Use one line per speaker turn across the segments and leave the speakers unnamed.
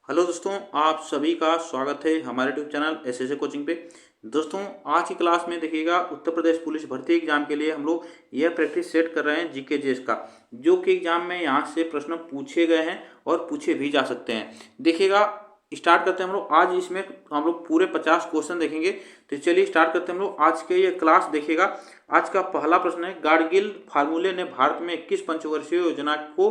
Hello दोस्तों, आप सभी का स्वागत है हमारे यूट्यूब चैनल एसएसए कोचिंग पे। दोस्तों, आज की क्लास में देखिएगा उत्तर प्रदेश पुलिस भर्ती एग्जाम के लिए हम लोग यह प्रैक्टिस सेट कर रहे हैं जीके जेएस का, जो कि एग्जाम में यहाँ से प्रश्न पूछे गए हैं और पूछे भी जा सकते हैं। देखिएगा, स्टार्ट करते हैं हम लोग। आज इसमें हम लोग पूरे 50 क्वेश्चन देखेंगे। तो चलिए स्टार्ट करते हैं हम लोग आज के ये क्लास। देखिएगा, आज का पहला प्रश्न है, गाडगिल फार्मूले ने भारत में किस पंचवर्षीय योजना को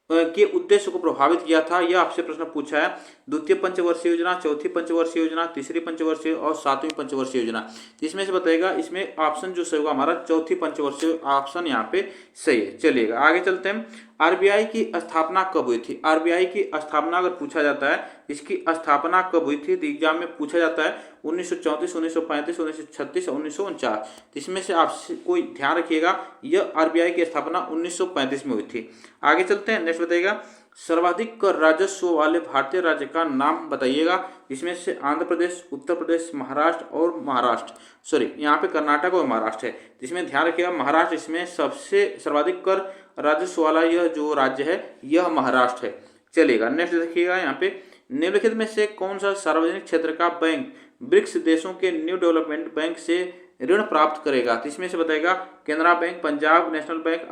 के उद्देश्य को प्रभावित किया था? यह आपसे प्रश्न पूछा है। द्वितीय पंचवर्षीय योजना, चौथी पंचवर्षीय योजना, तीसरी पंचवर्षीय और सातवीं पंचवर्षीय योजना। इसमें से बताइएगा, इसमें ऑप्शन जो सही होगा हमारा चौथी पंचवर्षीय ऑप्शन यहाँ पे सही है। चलिएगा आगे चलते हैं। आरबीआई की स्थापना कब हुई थी? आरबीआई की स्थापना अगर पूछा जाता है, इसकी स्थापना कब हुई थी तो एग्जाम में पूछा जाता है 1934, 1935, 1936, 1949। इसमें से आप कोई ध्यान रखिएगा, यह आरबीआई की स्थापना 1935 में हुई थी। आगे चलते हैं। नेक्स्ट बताइएगा, सर्वाधिक कर राजस्व वाले भारतीय राज्य का नाम बताइएगा। इसमें से आंध्र प्रदेश, उत्तर प्रदेश, महाराष्ट्र और यहाँ पे कर्नाटक और महाराष्ट्र है। इसमें ध्यान रखिएगा, महाराष्ट्र इसमें सबसे सर्वाधिक कर राजस्व वाला यह जो राज्य है यह महाराष्ट्र है। चलिएगा नेक्स्ट देखिएगा, यहाँ पे निम्नलिखित में से कौन सा सार्वजनिक क्षेत्र का बैंक ब्रिक्स देशों के न्यू डेवलपमेंट बैंक से ऋण प्राप्त करेगा? तो इसमें से बताएगा Canara bank, Punjab national bank,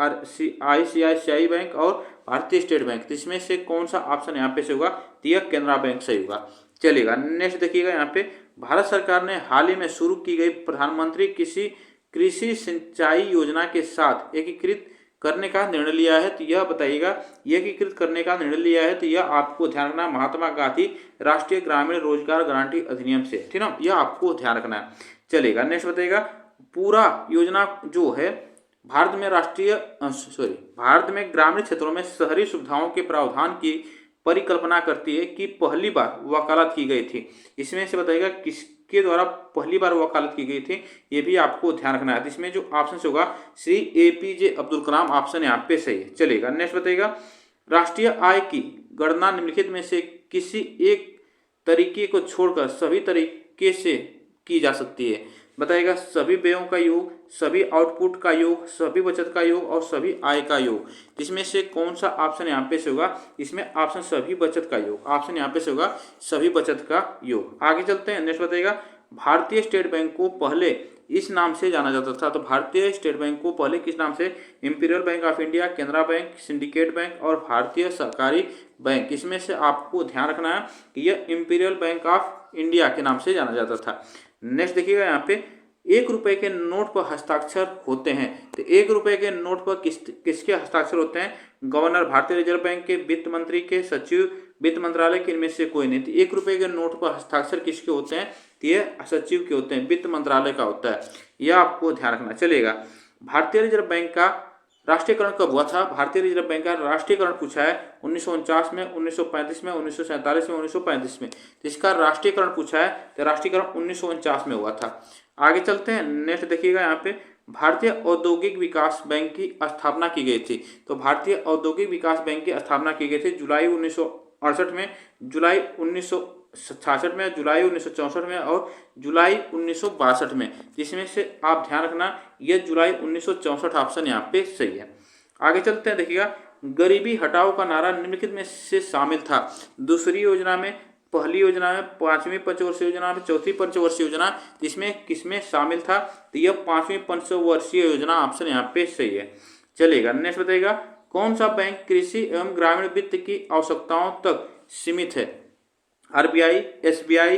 ICICI bank और भारतीय स्टेट बैंक। तो इसमें से कौन सा ऑप्शन यहाँ पे से होगा? तो यह केनरा बैंक सही होगा। चलिएगा नेक्स्ट देखिएगा, यहाँ पे भारत सरकार ने हाल ही में शुरू की गई प्रधानमंत्री कृषि सिंचाई योजना के साथ एकीकृत करने का निर्णय लिया है। तो यह बताइएगा, एकीकृत करने का निर्णय लिया है तो यह आपको ध्यान रखना, महात्मा गांधी राष्ट्रीय ग्रामीण रोजगार गारंटी अधिनियम से, ठीक ना, यह आपको ध्यान रखना है। चलेगा नेक्स्ट बताइएगा, पूरा योजना जो है भारत में ग्रामीण क्षेत्रों में शहरी सुविधाओं के प्रावधान की परिकल्पना करती है कि पहली बार वकालत की गई थी। इसमें से बताइएगा किसके द्वारा पहली बार वकालत की गई थी, ये भी आपको ध्यान रखना है। इसमें जो ऑप्शन होगा श्री एपीजे अब्दुल कलाम, ऑप्शन यहाँ पे सही है। चलेगा नेक्स्ट बताइएगा, राष्ट्रीय आय की गणना निम्नलिखित में से किसी एक तरीके को छोड़कर सभी तरीके से की जा सकती है? बताइएगा, सभी व्ययों का योग, सभी आउटपुट का योग, सभी बचत का योग और सभी आय का योग। इसमें से कौन सा ऑप्शन यहाँ पे से होगा? इसमें ऑप्शन सभी बचत का योग, ऑप्शन यहाँ पे से होगा सभी बचत का योग। आगे चलते हैं। नेक्स्ट बताइएगा, भारतीय स्टेट बैंक को पहले इस नाम से जाना जाता था। तो भारतीय स्टेट बैंक को पहले किस नाम से? Imperial bank of India, Canara bank, syndicate bank और भारतीय सहकारी बैंक। इसमें से आपको ध्यान रखना है कि यह इंपीरियल बैंक ऑफ इंडिया के नाम से जाना जाता था। नेक्स्ट देखिएगा, यहाँ पे 1 रुपए के नोट पर हस्ताक्षर होते हैं। तो 1 रुपए के नोट पर किसके हस्ताक्षर होते हैं? गवर्नर, भारतीय रिजर्व बैंक के, वित्त मंत्री के, सचिव वित्त मंत्रालय के, इनमें से कोई नहीं। तो 1 रुपए के नोट पर हस्ताक्षर किसके होते हैं? तो ये सचिव के होते हैं, वित्त मंत्रालय का होता है। यह आपको ध्यान रखना चलेगा। भारतीय रिजर्व बैंक का राष्ट्रीयकरण कब हुआ था? भारतीय रिजर्व बैंक का राष्ट्रीयकरण पूछा है 1949 में, 1935 में, 1947 में, 1935 में। तो इसका राष्ट्रीयकरण पूछा है तो राष्ट्रीयकरण 1949 में हुआ था। आगे चलते हैं। नेक्स्ट देखिएगा, यहाँ पे भारतीय औद्योगिक विकास बैंक की स्थापना की गई थी। तो भारतीय औद्योगिक विकास बैंक की स्थापना की गई थी जुलाई 1968 में, जुलाई 1966 में, जुलाई 1964 में और जुलाई 1962 में। जिसमें से आप ध्यान रखना, यह जुलाई 1964 ऑप्शन यहाँ पे सही है। आगे चलते हैं। देखिएगा, गरीबी हटाओ का नारा निम्नलिखित में से शामिल था? दूसरी योजना में, पहली योजना में, पांचवी पंचवर्षीय योजना में, चौथी पंचवर्षीय योजना। इसमें किसमें शामिल था? तो यह पांचवी पंचवर्षीय योजना, ऑप्शन यहाँ पे सही है। चलेगा नेक्स्ट बताइएगा, कौन सा बैंक कृषि एवं ग्रामीण वित्त की आवश्यकताओं तक सीमित है? RBI, SBI,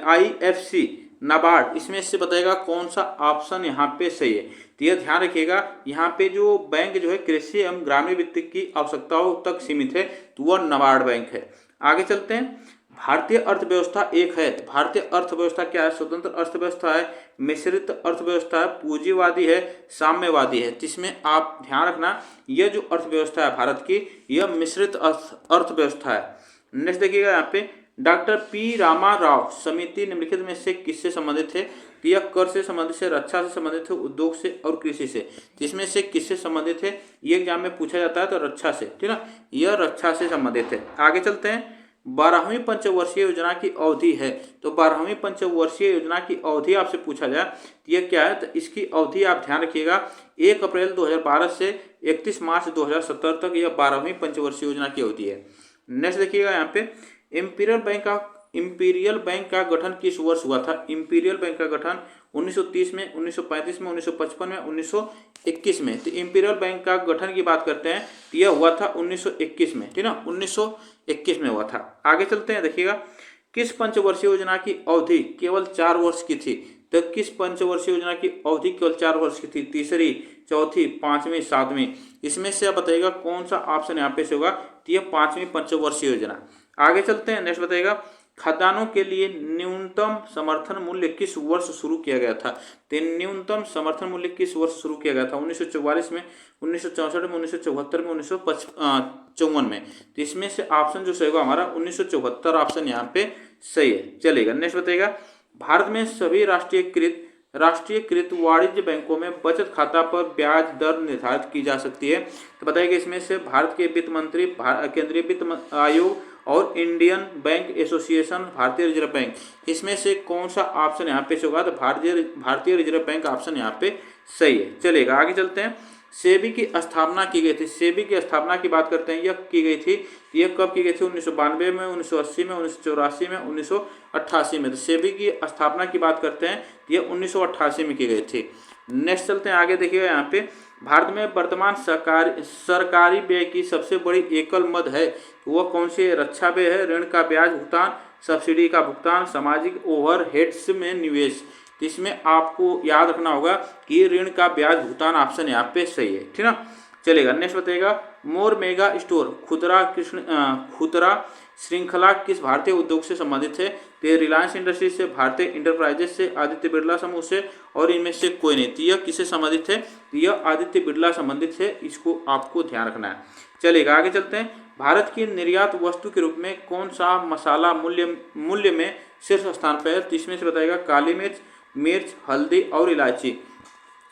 IFC, NABARD. इसमें से बताएगा कौन सा ऑप्शन यहाँ पे सही है? तो यह ध्यान रखिएगा, यहाँ पे जो बैंक जो है कृषि एवं ग्रामीण वित्त की आवश्यकताओं तक सीमित है, तो वह नाबार्ड बैंक है। आगे चलते हैं। भारतीय अर्थव्यवस्था एक है। भारतीय अर्थव्यवस्था क्या है? स्वतंत्र अर्थव्यवस्था है, मिश्रित अर्थव्यवस्था है, पूंजीवादी है, साम्यवादी है। जिसमें आप ध्यान रखना, यह जो अर्थव्यवस्था है भारत की, यह मिश्रित अर्थव्यवस्था है। नेक्स्ट देखिएगा, यहाँ पे डॉक्टर पी रामाराव समिति निम्नलिखित में से किससे संबंधित है? यह कर से संबंधित है, रक्षा से संबंधित है, उद्योग से और कृषि से। इसमें से किससे संबंधित है? ये एग्जाम में पूछा जाता है तो रक्षा से, ठीक ना, यह रक्षा से संबंधित है। आगे चलते हैं। 12वीं पंचवर्षीय योजना की अवधि है। तो 12वीं पंचवर्षीय योजना की अवधि आपसे पूछा जाए तो यह क्या है? तो इसकी अवधि आप ध्यान रखिएगा, 1 अप्रैल 2012 से 31 मार्च 2017 तक यह 12वीं पंचवर्षीय योजना की अवधि है। नेक्स्ट देखिएगा यहाँ पे, इंपीरियल बैंक का गठन किस वर्ष हुआ था? इंपीरियल बैंक का गठन 1930 में, 1935 में, 1955 में, 1921 में। तो इंपीरियल बैंक का गठन की बात करते हैं तो यह हुआ था 1921 में, ठीक ना, 1921 में हुआ था। आगे चलते हैं, देखिएगा किस पंचवर्षीय योजना की अवधि केवल 4 वर्ष की थी? तो किस पंचवर्षीय योजना की अवधि केवल 4 वर्ष की थी? तीसरी, चौथी, पांचवी, सातवीं, इसमें से आप बताइएगा कौन सा ऑप्शन यहाँ पे से होगा? तो यह 5वीं पंचवर्षीय योजना। आगे चलते हैं, नेक्स्ट बताइएगा खाद्यान्नों के लिए न्यूनतम समर्थन मूल्य किस वर्ष शुरू किया गया था? तो न्यूनतम समर्थन मूल्य किस वर्ष शुरू किया गया था? 1944 में, 1964 में, 1974 में, 1954 में। तो इसमें से ऑप्शन जो सही होगा हमारा 1974 ऑप्शन यहाँ पे सही है। चलेगा, नेक्स्ट बताइएगा भारत में सभी राष्ट्रीयकृत वाणिज्य बैंकों में बचत खाता पर ब्याज दर निर्धारित की जा सकती है। तो बताइएगा इसमें से भारत के वित्त मंत्री, केंद्रीय वित्त आयोग और इंडियन बैंक एसोसिएशन, भारतीय रिजर्व बैंक, इसमें से कौन सा ऑप्शन यहाँ पे होगा? तो भारतीय रिजर्व बैंक ऑप्शन यहाँ पे सही है। चलेगा, आगे चलते हैं। सेबी की स्थापना की गई थी, सेबी की स्थापना की बात करते हैं, यह की गई थी, यह कब की गई थी? 1992 में, 1980 में, 1984 में, 1988 में। तो सेबी की स्थापना की बात करते हैं, यह 1988 में की गई थी। नेक्स्ट चलते हैं आगे, देखिएगा यहाँ पे भारत में वर्तमान सरकारी व्यय की सबसे बड़ी एकल मद है, वह कौन सी? रक्षा व्यय है, ऋण का ब्याज भुगतान, सब्सिडी का भुगतान, सामाजिक ओवरहेड्स में निवेश। तो इसमें आपको याद रखना होगा कि ऋण का ब्याज भुगतान ऑप्शन यहाँ पे सही है, ठीक ना। चलेगा, नेक्स्ट बताइएगा मोर मेगा स्टोर खुदरा श्रृंखला किस भारतीय उद्योग से संबंधित है? तो रिलायंस इंडस्ट्रीज से, भारतीय इंटरप्राइजेस से, आदित्य बिरला समूह से, और इनमें से कोई नहीं। तो यह किससे संबंधित है? तो यह आदित्य बिरला संबंधित है, इसको आपको ध्यान रखना है। चलेगा, आगे चलते हैं। भारत की निर्यात वस्तु के रूप में कौन सा मसाला मूल्य में शीर्ष स्थान पर है? तो इसमें से बताएगा काली मिर्च, हल्दी और इलायची,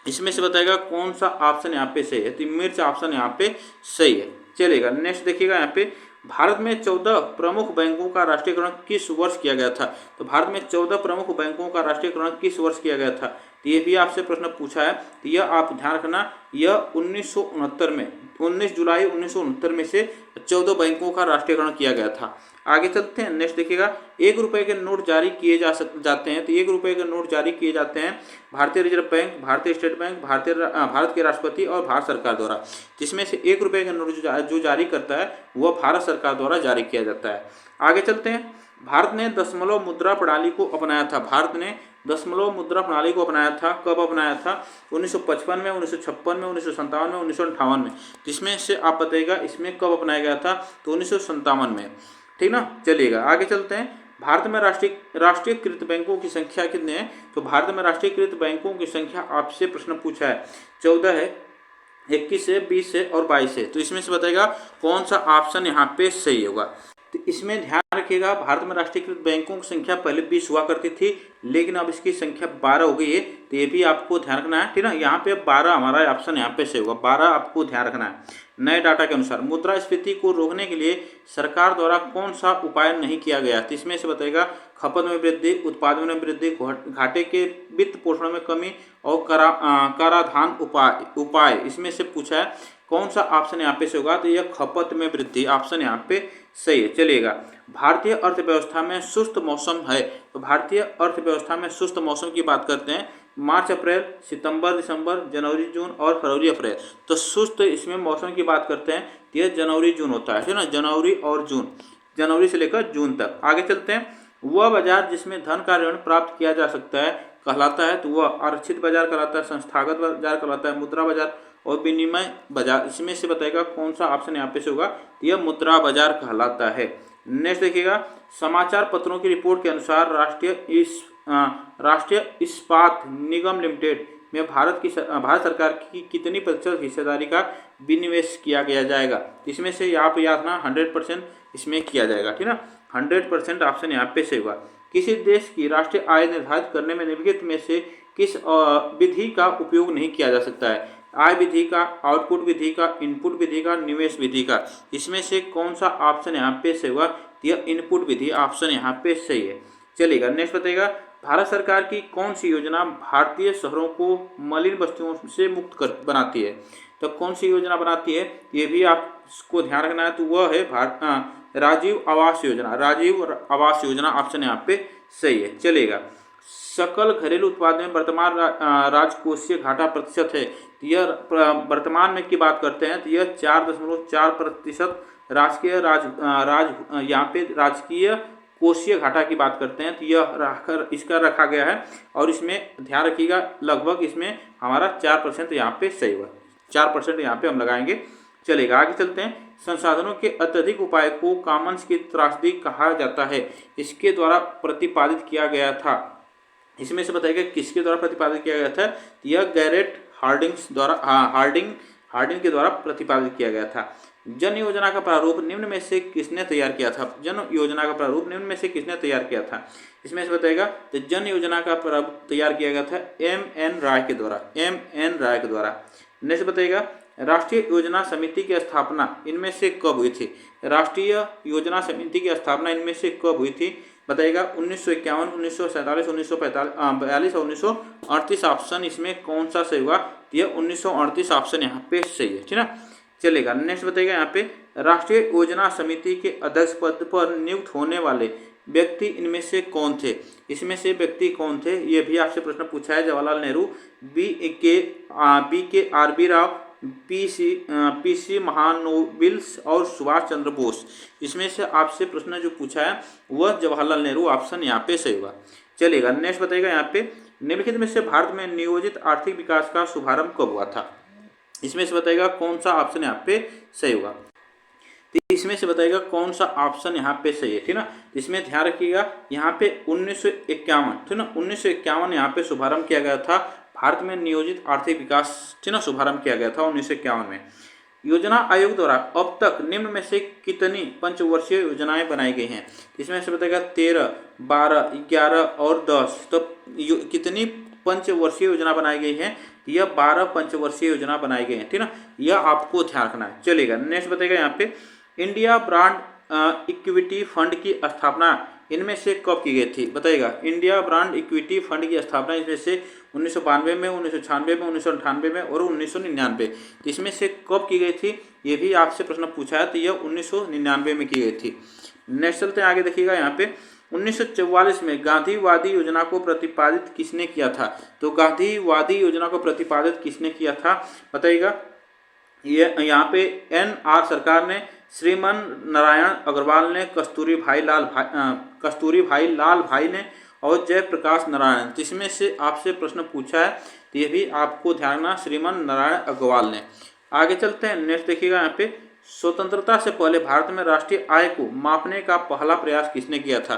इसमें से बताएगा कौन सा ऑप्शन यहाँ पे सही है? तो मिर्च ऑप्शन यहाँ पे सही है। चलेगा, नेक्स्ट देखिएगा यहाँ पे भारत में 14 प्रमुख बैंकों का राष्ट्रीयकरण किस वर्ष किया गया था? तो भारत में 14 प्रमुख बैंकों का राष्ट्रीयकरण किस वर्ष किया गया था? तो ये भी आपसे प्रश्न पूछा है, तो यह आप ध्यान रखना, यह 1969 में, 19 जुलाई 1969 में से 14 बैंकों का राष्ट्रीयकरण किया गया था। आगे चलते हैं, नेक्स्ट देखिएगा 1 रुपये के नोट जारी किए जाते हैं। तो 1 रुपये के नोट जारी किए जाते हैं भारतीय रिजर्व बैंक, भारतीय स्टेट बैंक, भारत के राष्ट्रपति और भारत सरकार द्वारा। जिसमें से 1 रुपये का नोट जो जारी करता है वह भारत सरकार द्वारा जारी किया जाता है। आगे चलते हैं, भारत ने दशमलव मुद्रा प्रणाली को अपनाया था। भारत ने दशमलव मुद्रा प्रणाली को अपनाया था, कब अपनाया था? 1955 में, 1956 में, 1957 में, 1958 में। जिसमें से आप बताइएगा इसमें कब अपनाया गया था? तो 1957 में, ठीक ना। चलिएगा, आगे चलते हैं। भारत में राष्ट्रीयकृत बैंकों की संख्या कितने हैं? तो भारत में राष्ट्रीयकृत बैंकों की संख्या आपसे प्रश्न पूछा है, 14 है, 21 है, 20 है और 22 है। तो इसमें से बताइएगा कौन सा ऑप्शन यहाँ पे सही होगा? तो इसमें ध्यान रखिएगा भारत में राष्ट्रीयकृत बैंकों की संख्या पहले 20 हुआ करती थी, लेकिन अब इसकी संख्या 12 हो गई है। तो ये भी आपको ध्यान रखना है, ठीक ना। यहाँ पे 12 हमारा ऑप्शन यहाँ पे सही होगा, 12 आपको ध्यान रखना है। नए डाटा के अनुसार मुद्रास्फीति को रोकने के लिए सरकार द्वारा कौन सा उपाय नहीं किया गया? तो इसमें से बताइएगा खपत में वृद्धि, उत्पादन में वृद्धि, घाटे के वित्त पोषण में कमी और कराधान उपाय इसमें से पूछा है, कौन सा ऑप्शन यहाँ पे से होगा? तो यह खपत में वृद्धि ऑप्शन यहाँ पे सही है। चलिएगा, भारतीय अर्थव्यवस्था में सुस्त मौसम है। तो भारतीय अर्थव्यवस्था में सुस्त मौसम की बात करते हैं, मार्च अप्रैल, सितंबर दिसंबर, जनवरी जून और फरवरी अप्रैल। तो सुस्त इसमें मौसम की बात करते हैं, यह जनवरी जून होता है ना, जनवरी और जून, जनवरी से लेकर जून तक। आगे चलते हैं, वह बाजार जिसमें धन का ऋण प्राप्त किया जा सकता है कहलाता है, तो वह आरक्षित बाजार कहलाता है, संस्थागत बाजार कहलाता है, मुद्रा बाजार और विनिमय बाजार। इसमें से बताएगा कौन सा ऑप्शन यहाँ पे से होगा? यह मुद्रा बाजार कहलाता है। नेक्स्ट देखिएगा, समाचार पत्रों की रिपोर्ट के अनुसार राष्ट्रीय इस्पात निगम लिमिटेड में भारत सरकार की कितनी प्रतिशत हिस्सेदारी का विनिवेश किया गया जाएगा? इसमें से आप याद रखना 100% इसमें किया जाएगा, ठीक ना, 100% ऑप्शन यहाँ पे से होगा। किसी देश की राष्ट्रीय आय निर्धारित करने में निम्नलिखित में से किस विधि का उपयोग नहीं किया जा सकता है? आय विधि का, आउटपुट विधि का, इनपुट विधि का, निवेश विधि का। इसमें से कौन सा ऑप्शन यहाँ पे सही होगा? यह इनपुट विधि ऑप्शन यहाँ पे सही है। चलिएगा, नेक्स्ट बताइएगा, भारत सरकार की कौन सी योजना भारतीय शहरों को मलिन बस्तियों से मुक्त बनाती है? तो कौन सी योजना बनाती है, ये भी आपको ध्यान रखना है। तो वह है राजीव आवास योजना। राजीव आवास योजना ऑप्शन यहाँ पे सही है, चलेगा। सकल घरेलू उत्पाद में वर्तमान राजकोषीय घाटा प्रतिशत है, तो यह वर्तमान में की बात करते हैं तो यह 4.4% राजकीय यहाँ पे राजकीय कोषीय घाटा की बात करते हैं, तो यह इसका रखा गया है। और इसमें ध्यान रखिएगा लगभग इसमें हमारा 4% यहाँ पे सही हुआ, 4% यहाँ पे हम लगाएंगे, चलेगा। आगे चलते हैं। संसाधनों के अत्यधिक उपाय को कॉमन्स की त्रासदी कहा जाता है, इसके द्वारा प्रतिपादित किया गया था। इसमें से बताइएगा किसके द्वारा प्रतिपादित किया गया था, यह गैरेट हार्डिंग्स द्वारा हार्डिंग के द्वारा प्रतिपादित किया गया था। जन योजना का प्रारूप निम्न में से किसने तैयार किया था, जन योजना का प्रारूप निम्न में से किसने तैयार किया था, इसमें से बताइएगा तो जन योजना का प्रारूप तैयार किया गया था M.N. राय के द्वारा, M.N. राय के द्वारा। नेक्स्ट बताइएगा राष्ट्रीय योजना समिति की स्थापना इनमें से कब हुई थी, राष्ट्रीय योजना समिति की स्थापना इनमें से कब हुई थी, बताइएगा 1951, 1947, 1942 और 1938 ऑप्शन इसमें कौन सा सही हुआ, यह 1938 ऑप्शन यहाँ पे सही है, ठीक है, चलेगा। नेक्स्ट बताइएगा यहाँ पे राष्ट्रीय योजना समिति के अध्यक्ष पद पर नियुक्त होने वाले व्यक्ति इनमें से कौन थे, इसमें से व्यक्ति कौन थे, ये भी आपसे प्रश्न पूछा है। जवाहरलाल नेहरू, बी के आर.बी. राव, पी.सी. महानोबिल्स और सुभाष चंद्र बोस, इसमें से आपसे प्रश्न जो पूछा है वह जवाहरलाल नेहरू ऑप्शन यहाँ पे सही हुआ, चलेगा। नेक्स्ट बताइएगा यहाँ पे निम्नलिखित में से भारत में नियोजित आर्थिक विकास का शुभारंभ कब हुआ था, इसमें से बताइएगा कौन सा ऑप्शन यहाँ पे सही होगा, तो इसमें से बताइएगा कौन सा ऑप्शन यहाँ पे सही है, ठीक ना। इसमें ध्यान रखिएगा यहाँ पे 1951, ठीक ना, 1951 यहाँ पे शुभारंभ किया गया था, भारत में नियोजित आर्थिक विकास, ठीक ना, शुभारंभ किया गया था 1951 में। योजना आयोग द्वारा अब तक निम्न में से कितनी पंचवर्षीय योजनाएं बनाई गई हैं, इसमें से बताइएगा 13, 12, 11 और 10, तो कितनी पंचवर्षीय योजना बनाई गई है, यह 12 पंचवर्षीय योजना बनाई गई है, ठीक ना, यह आपको ध्यान रखना है, चलेगा। नेक्स्ट बताइएगा यहाँ पे इंडिया ब्रांड इक्विटी फंड की स्थापना इनमें से कब की गई थी, बताइएगा इंडिया ब्रांड इक्विटी फंड की स्थापना इसमें से 1992 में, 1996 में, 1998 में और 1999, तो इसमें से कब की गई थी, ये भी आपसे प्रश्न पूछा है, तो यह 1999 में की गई थी। नेक्स्ट चलते हैं आगे, देखिएगा यहाँ पे 1944 में गांधीवादी योजना को प्रतिपादित किसने किया था, तो गांधीवादी योजना को प्रतिपादित किसने किया था, बताइएगा ये यहाँ पे NR सरकार ने, श्रीमन नारायण अग्रवाल ने, कस्तूरी भाई लाल भाई ने और जयप्रकाश नारायण, इसमें से आपसे प्रश्न पूछा है, तो ये भी आपको ध्यान रखना, श्रीमन नारायण अग्रवाल ने। आगे चलते हैं। नेक्स्ट देखिएगा यहाँ पे स्वतंत्रता से पहले भारत में राष्ट्रीय आय को मापने का पहला प्रयास किसने किया था,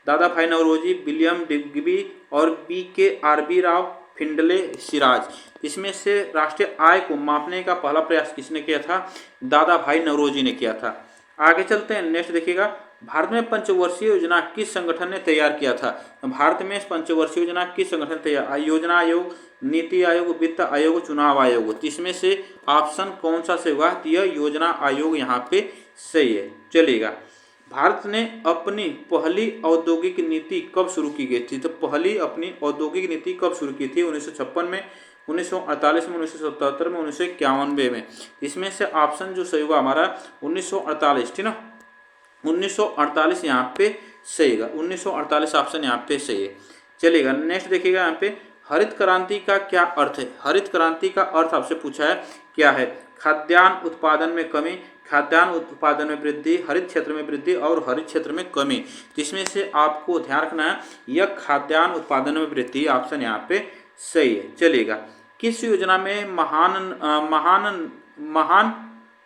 दादा भाई नौरोजी, विलियम डिग्बी और BKRB राव, फिंडले सिराज, इसमें से राष्ट्रीय आय को मापने का पहला प्रयास किसने किया था, दादा भाई नौरोजी ने किया था। आगे चलते हैं। नेक्स्ट देखिएगा भारत में पंचवर्षीय योजना किस संगठन ने तैयार किया था, भारत में पंचवर्षीय योजना किस संगठन ने तैयार, योजना आयोग, नीति आयोग, वित्त आयोग, चुनाव आयोग, इसमें से ऑप्शन कौन सा सही होगा, यह योजना आयोग यहाँ पे सही है, चलेगा। भारत ने अपनी पहली औद्योगिक नीति कब शुरू की गई थी, तो पहली अपनी औद्योगिक नीति कब शुरू की थी, 1956 में, 1948 में, 1977 में, 1991 में, इसमें से ऑप्शन जो सही होगा हमारा 1948, ठीक ना, 1948 यहाँ पे सही है, 1948 ऑप्शन यहाँ पे सही है, चलेगा। नेक्स्ट देखिएगा यहाँ पे हरित क्रांति का क्या अर्थ है, हरित क्रांति का अर्थ आपसे पूछा है क्या है, खाद्यान्न उत्पादन में कमी, खाद्यान्न उत्पादन में वृद्धि, हरित क्षेत्र में वृद्धि और हरित क्षेत्र में कमी, तो इसमें से आपको ध्यान रखना है यह खाद्यान्न उत्पादन में वृद्धि ऑप्शन यहाँ पे सही है, चलेगा। किस योजना में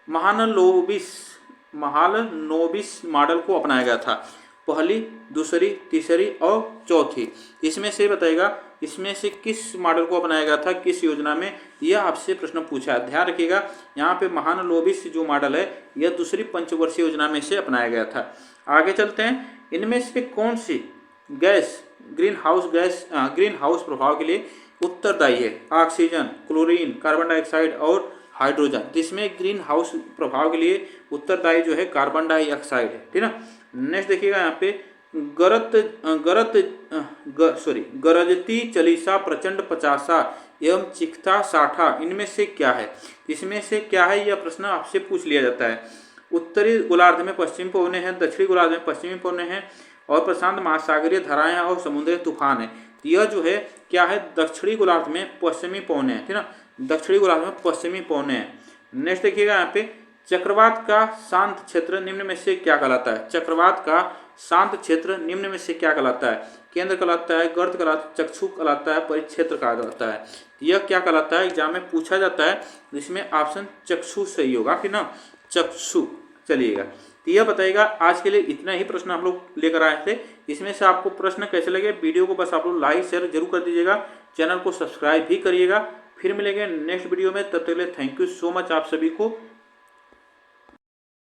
महालनोबिस मॉडल को अपनाया गया था, पहली, दूसरी, तीसरी और चौथी, इसमें से बताइएगा इसमें से किस मॉडल को अपनाया गया था, किस योजना में, यह आपसे प्रश्न पूछा है। ध्यान रखिएगा यहाँ पे महालनोबिस जो मॉडल है यह दूसरी पंचवर्षीय योजना में से अपनाया गया था। आगे चलते हैं। इनमें से कौन सी गैस ग्रीन हाउस प्रभाव के लिए उत्तरदायी है, ऑक्सीजन, क्लोरीन, कार्बन डाइऑक्साइड और हाइड्रोजन, जिसमें ग्रीन हाउस प्रभाव के लिए उत्तरदायी जो है कार्बन डाइऑक्साइड है, ठीक ना। नेक्स्ट देखिएगा यहाँ पे गरजती चलीसा प्रचंड पचासा एवं चिख्ता साठा इनमें से क्या है? इसमें से क्या है, यह प्रश्न आपसे पूछ लिया जाता है। उत्तरी गोलार्ध में पश्चिमी पवनें हैं, दक्षिणी गोलार्ध में पश्चिमी पवनें हैं और प्रशांत महासागरीय धाराएं हैं और समुद्री तूफान है। यह जो है क्या है, दक्षिणी गोलार्ध में पश्चिमी पवनें हैं, ठीक ना, दक्षिणी गोलार्ध में पश्चिमी पवनें हैं। नेक्स्ट देखिएगा यहाँ पे, चक्रवात का शांत क्षेत्र निम्न में से क्या कहलाता है? चक्रवात का शांत क्षेत्र निम्न में से क्या कहलाता है? केंद्र कहलाता है, गर्त कहलाता है, चक्षु कहलाता है, परिक्षेत्र कहलाता है। यह क्या कहलाता है, एग्जाम में पूछा जाता है, जिसमें ऑप्शन चक्षु सही होगा, फिर ना चक्षु। चलिएगा, तो यह बताइएगा। आज के लिए इतना ही प्रश्न आप लोग लेकर आए थे। इसमें से आपको प्रश्न कैसे लगे, वीडियो को बस आप लोग लाइक शेयर जरूर कर दीजिएगा, चैनल को सब्सक्राइब भी करिएगा। फिर मिलेंगे नेक्स्ट वीडियो में, तब तक के लिए थैंक यू सो मच आप सभी को।